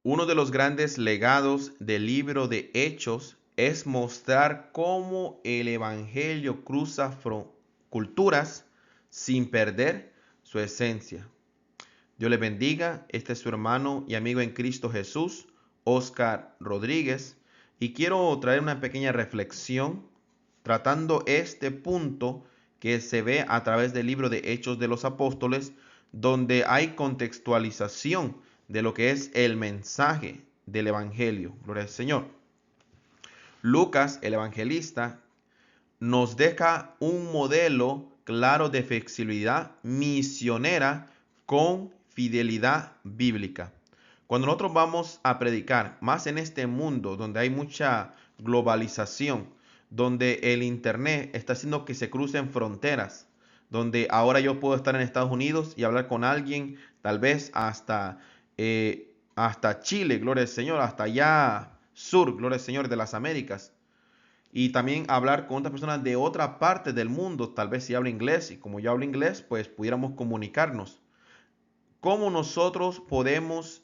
Uno de los grandes legados del libro de Hechos es mostrar cómo el Evangelio cruza culturas sin perder su esencia. Dios le bendiga. Este es su hermano y amigo en Cristo Jesús, Oscar Rodríguez, y quiero traer una pequeña reflexión tratando este punto que se ve a través del libro de Hechos de los Apóstoles, donde hay contextualización de lo que es el mensaje del Evangelio. Gloria al Señor. Lucas, el evangelista, nos deja un modelo claro de flexibilidad misionera con fidelidad bíblica. Cuando nosotros vamos a predicar, más en este mundo donde hay mucha globalización, donde el internet está haciendo que se crucen fronteras, donde ahora yo puedo estar en Estados Unidos y hablar con alguien, tal vez hasta Chile, gloria al Señor, hasta allá sur, gloria al Señor, de las Américas, y también hablar con otras personas de otra parte del mundo, tal vez si habla inglés, y como yo hablo inglés, pues pudiéramos comunicarnos. ¿Cómo nosotros podemos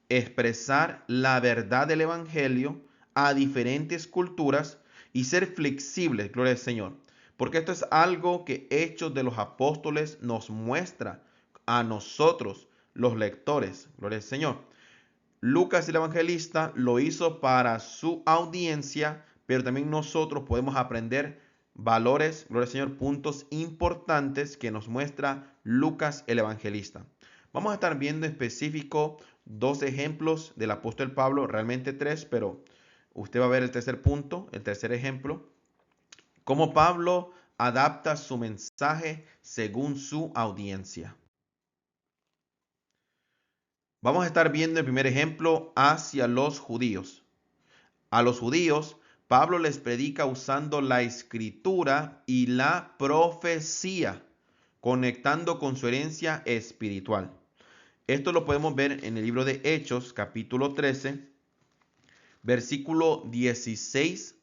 expresar la verdad del Evangelio a diferentes culturas y ser flexibles, gloria al Señor? Porque esto es algo que Hechos de los Apóstoles nos muestra a nosotros, los lectores, gloria al Señor. Lucas el evangelista lo hizo para su audiencia, pero también nosotros podemos aprender valores, gloria al Señor, puntos importantes que nos muestra Lucas el evangelista. Vamos a estar viendo en específico dos ejemplos del apóstol Pablo, realmente tres, pero usted va a ver el tercer punto, el tercer ejemplo, cómo Pablo adapta su mensaje según su audiencia. Vamos a estar viendo el primer ejemplo hacia los judíos. A los judíos, Pablo les predica usando la escritura y la profecía, conectando con su herencia espiritual. Esto lo podemos ver en el libro de Hechos, capítulo 13, versículo 16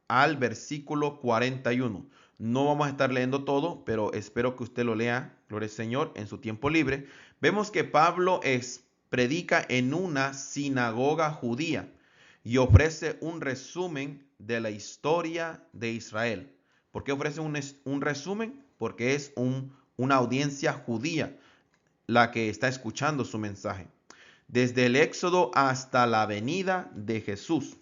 al versículo 41. No vamos a estar leyendo todo, pero espero que usted lo lea, gloria al Señor, en su tiempo libre. Vemos que Pablo predica en una sinagoga judía y ofrece un resumen de la historia de Israel. ¿Por qué ofrece un resumen? Porque es una audiencia judía la que está escuchando su mensaje. Desde el Éxodo hasta la venida de Jesús.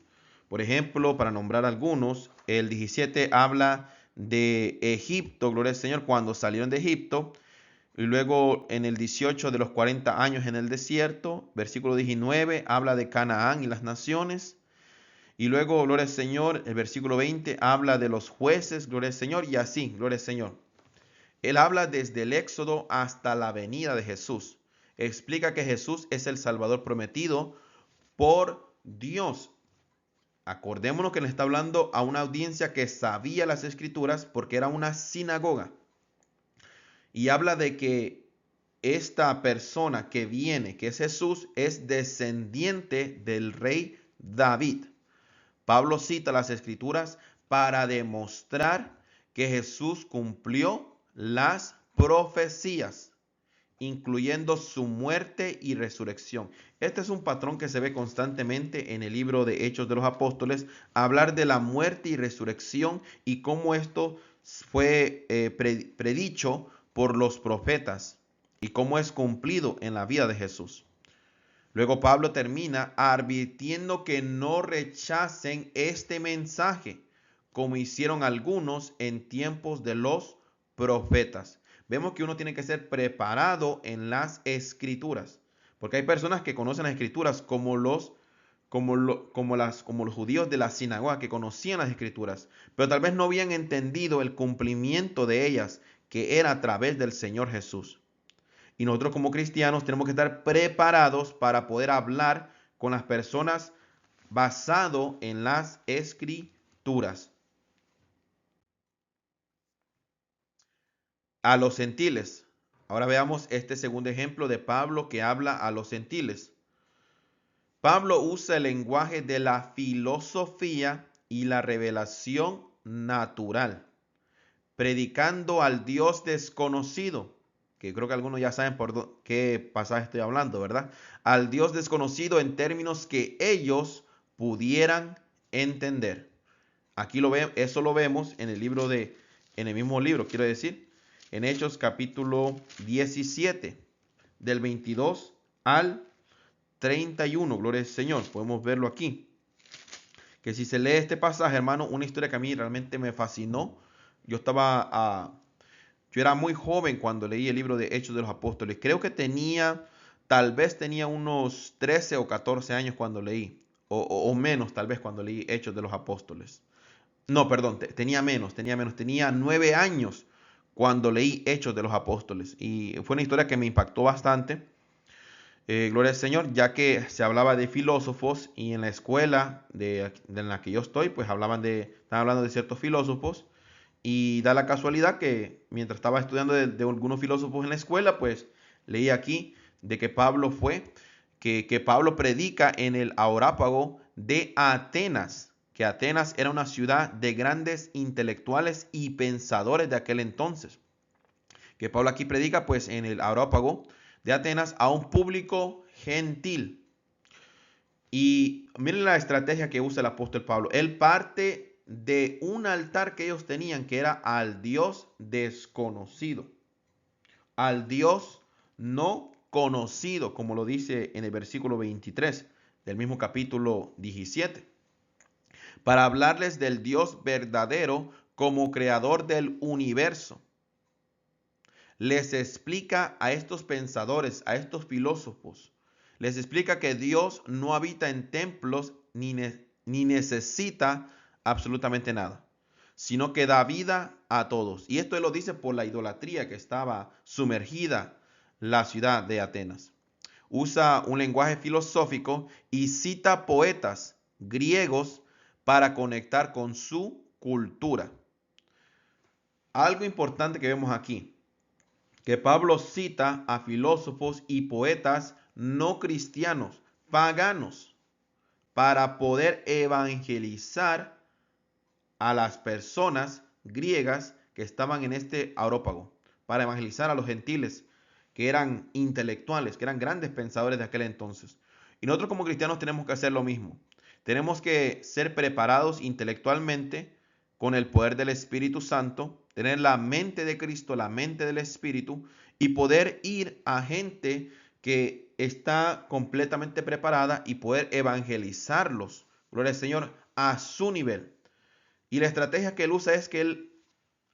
Por ejemplo, para nombrar algunos, el 17 habla de Egipto, gloria al Señor, cuando salieron de Egipto. Y luego en el 18 de los 40 años en el desierto, versículo 19, habla de Canaán y las naciones. Y luego, gloria al Señor, el versículo 20 habla de los jueces, gloria al Señor, y así, gloria al Señor. Él habla desde el Éxodo hasta la venida de Jesús. Explica que Jesús es el Salvador prometido por Dios. Acordémonos que le está hablando a una audiencia que sabía las escrituras porque era una sinagoga. Y habla de que esta persona que viene, que es Jesús, es descendiente del rey David. Pablo cita las escrituras para demostrar que Jesús cumplió las profecías, incluyendo su muerte y resurrección. Este es un patrón que se ve constantemente en el libro de Hechos de los Apóstoles, hablar de la muerte y resurrección y cómo esto fue predicho por los profetas y cómo es cumplido en la vida de Jesús. Luego Pablo termina advirtiendo que no rechacen este mensaje, como hicieron algunos en tiempos de los profetas. Vemos que uno tiene que ser preparado en las escrituras, porque hay personas que conocen las escrituras como los judíos de la sinagoga que conocían las escrituras, pero tal vez no habían entendido el cumplimiento de ellas, que era a través del Señor Jesús. Y nosotros como cristianos tenemos que estar preparados para poder hablar con las personas basado en las escrituras. A los gentiles. Ahora veamos este segundo ejemplo de Pablo que habla a los gentiles. Pablo usa el lenguaje de la filosofía y la revelación natural, predicando al Dios desconocido, que creo que algunos ya saben qué pasaje estoy hablando, ¿verdad? Al Dios desconocido en términos que ellos pudieran entender. Aquí eso lo vemos en en el mismo libro, quiero decir, en Hechos capítulo 17, del 22 al 31. Gloria al Señor, podemos verlo aquí. Que si se lee este pasaje, hermano, una historia que a mí realmente me fascinó. Yo yo era muy joven cuando leí el libro de Hechos de los Apóstoles. Creo que tal vez tenía unos 13 o 14 años cuando leí, o menos tal vez cuando leí Hechos de los Apóstoles. No, perdón, tenía 9 años cuando leí Hechos de los Apóstoles. Y fue una historia que me impactó bastante. Gloria al Señor, ya que se hablaba de filósofos y en la escuela en la que yo estoy, pues estaban hablando de ciertos filósofos y da la casualidad que mientras estaba estudiando de algunos filósofos en la escuela, pues leí aquí de que Pablo predica en el Areópago de Atenas, que Atenas era una ciudad de grandes intelectuales y pensadores de aquel entonces. Que Pablo aquí predica pues en el Areópago de Atenas a un público gentil. Y miren la estrategia que usa el apóstol Pablo. Él parte de un altar que ellos tenían, que era al Dios desconocido, al Dios no conocido, como lo dice en el versículo 23 del mismo capítulo 17, para hablarles del Dios verdadero como creador del universo. Les explica a estos pensadores, a estos filósofos, les explica que Dios no habita en templos ni necesita absolutamente nada, sino que da vida a todos. Y esto él lo dice por la idolatría que estaba sumergida la ciudad de Atenas. Usa un lenguaje filosófico y cita poetas griegos para conectar con su cultura. Algo importante que vemos aquí, que Pablo cita a filósofos y poetas no cristianos, paganos, para poder evangelizar a las personas griegas que estaban en este Areópago, para evangelizar a los gentiles que eran intelectuales, que eran grandes pensadores de aquel entonces. Y nosotros como cristianos tenemos que hacer lo mismo. Tenemos que ser preparados intelectualmente con el poder del Espíritu Santo, tener la mente de Cristo, la mente del Espíritu, y poder ir a gente que está completamente preparada y poder evangelizarlos, gloria al Señor, a su nivel. Y la estrategia que él usa es que él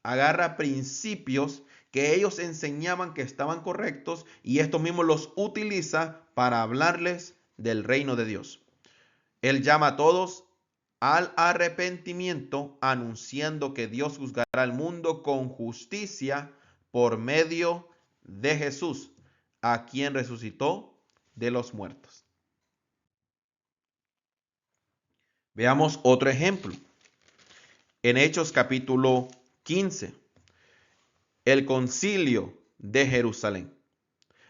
agarra principios que ellos enseñaban que estaban correctos y estos mismos los utiliza para hablarles del reino de Dios. Él llama a todos al arrepentimiento, anunciando que Dios juzgará al mundo con justicia por medio de Jesús, a quien resucitó de los muertos. Veamos otro ejemplo. En Hechos capítulo 15, el concilio de Jerusalén.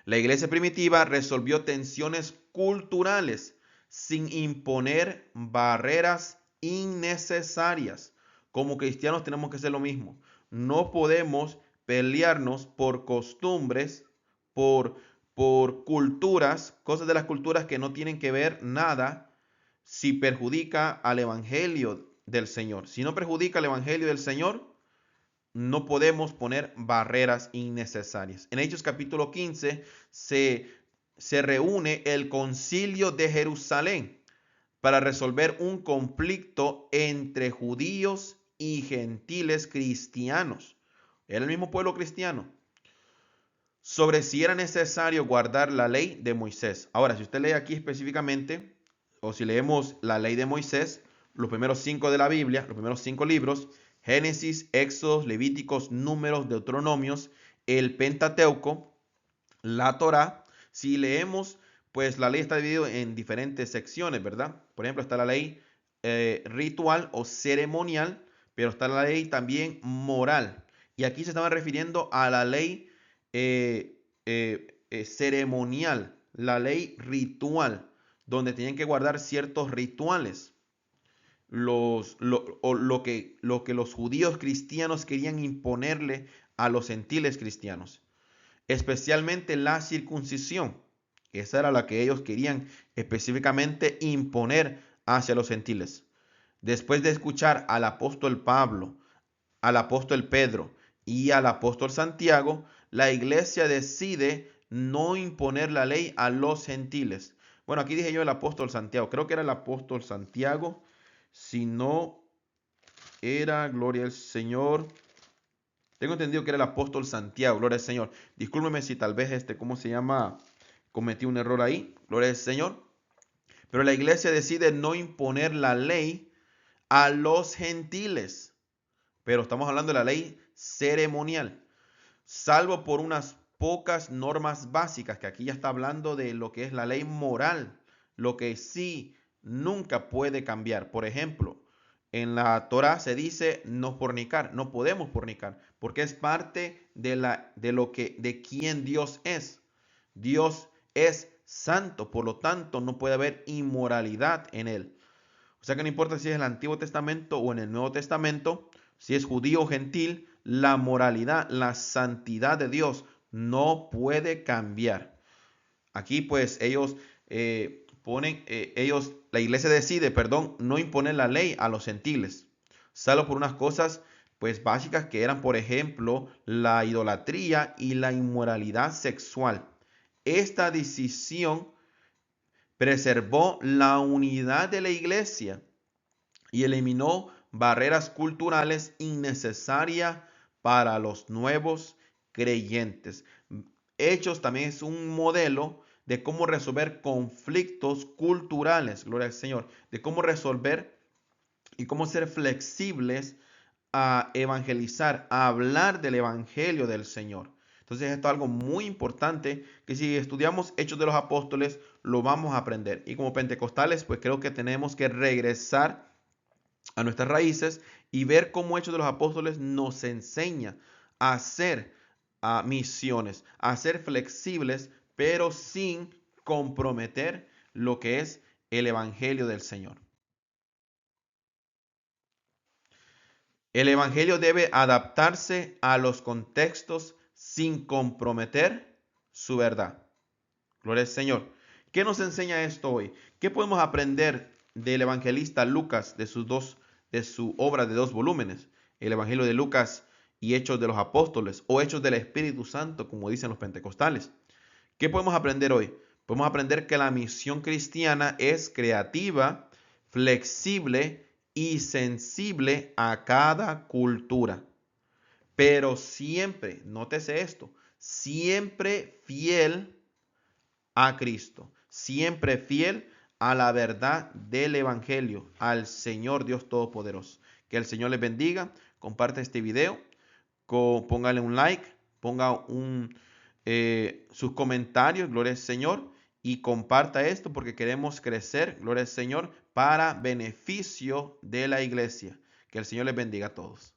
La iglesia primitiva resolvió tensiones culturales sin imponer barreras innecesarias. Como cristianos tenemos que hacer lo mismo. No podemos pelearnos por costumbres, por, por culturas, cosas de las culturas que no tienen que ver nada si perjudica al evangelio del Señor. Si no perjudica al evangelio del Señor, no podemos poner barreras innecesarias. En Hechos capítulo 15 se reúne el concilio de Jerusalén para resolver un conflicto entre judíos y gentiles cristianos. Era el mismo pueblo cristiano, sobre si era necesario guardar la ley de Moisés. Ahora, si usted lee aquí específicamente, o si leemos la ley de Moisés, los primeros 5 de la Biblia, los primeros 5 libros, Génesis, Éxodos, Levíticos, Números, Deuteronomios, el Pentateuco, la Torá. Si leemos, pues la ley está dividida en diferentes secciones, ¿verdad? Por ejemplo, está la ley ritual o ceremonial, pero está la ley también moral. Y aquí se estaba refiriendo a la ley ceremonial, la ley ritual, donde tenían que guardar ciertos rituales. Lo que los judíos cristianos querían imponerle a los gentiles cristianos. especialmente la circuncisión. Esa era la que ellos querían específicamente imponer hacia los gentiles. Después de escuchar al apóstol Pablo, al apóstol Pedro y al apóstol Santiago, la iglesia decide no imponer la ley a los gentiles. Bueno, aquí dije yo el apóstol Santiago, creo que era el apóstol Santiago, si no era, gloria al Señor. Tengo entendido que era el apóstol Santiago, gloria al Señor. Discúlpeme si tal vez ¿cómo se llama? Cometí un error ahí, gloria al Señor. Pero la iglesia decide no imponer la ley a los gentiles. Pero estamos hablando de la ley ceremonial, salvo por unas pocas normas básicas, que aquí ya está hablando de lo que es la ley moral, lo que sí nunca puede cambiar. Por ejemplo, en la Torá se dice no fornicar, no podemos fornicar, porque es parte de quién Dios es. Dios es santo, por lo tanto no puede haber inmoralidad en él. O sea que no importa si es el Antiguo Testamento o en el Nuevo Testamento, si es judío o gentil, la moralidad, la santidad de Dios no puede cambiar. Aquí pues la iglesia decide, perdón, no imponer la ley a los gentiles, salvo por unas cosas pues básicas que eran, por ejemplo, la idolatría y la inmoralidad sexual. Esta decisión preservó la unidad de la iglesia y eliminó barreras culturales innecesarias para los nuevos creyentes. Hechos también es un modelo de cómo resolver conflictos culturales, gloria al Señor, de cómo resolver y cómo ser flexibles a evangelizar, a hablar del evangelio del Señor. Entonces esto es algo muy importante que si estudiamos Hechos de los Apóstoles lo vamos a aprender. Y como pentecostales pues creo que tenemos que regresar a nuestras raíces y ver cómo Hechos de los Apóstoles nos enseña a hacer misiones, a ser flexibles, pero sin comprometer lo que es el Evangelio del Señor. El Evangelio debe adaptarse a los contextos sin comprometer su verdad. Gloria al Señor. ¿Qué nos enseña esto hoy? ¿Qué podemos aprender del evangelista Lucas, de su obra de 2 volúmenes? El Evangelio de Lucas y Hechos de los Apóstoles, o Hechos del Espíritu Santo, como dicen los pentecostales. ¿Qué podemos aprender hoy? Podemos aprender que la misión cristiana es creativa, flexible y sensible a cada cultura. Pero siempre, nótese esto, siempre fiel a Cristo, siempre fiel a la verdad del Evangelio, al Señor Dios Todopoderoso. Que el Señor les bendiga, comparte este video, póngale un like, ponga sus comentarios, gloria al Señor, y comparta esto porque queremos crecer, gloria al Señor, para beneficio de la iglesia. Que el Señor les bendiga a todos.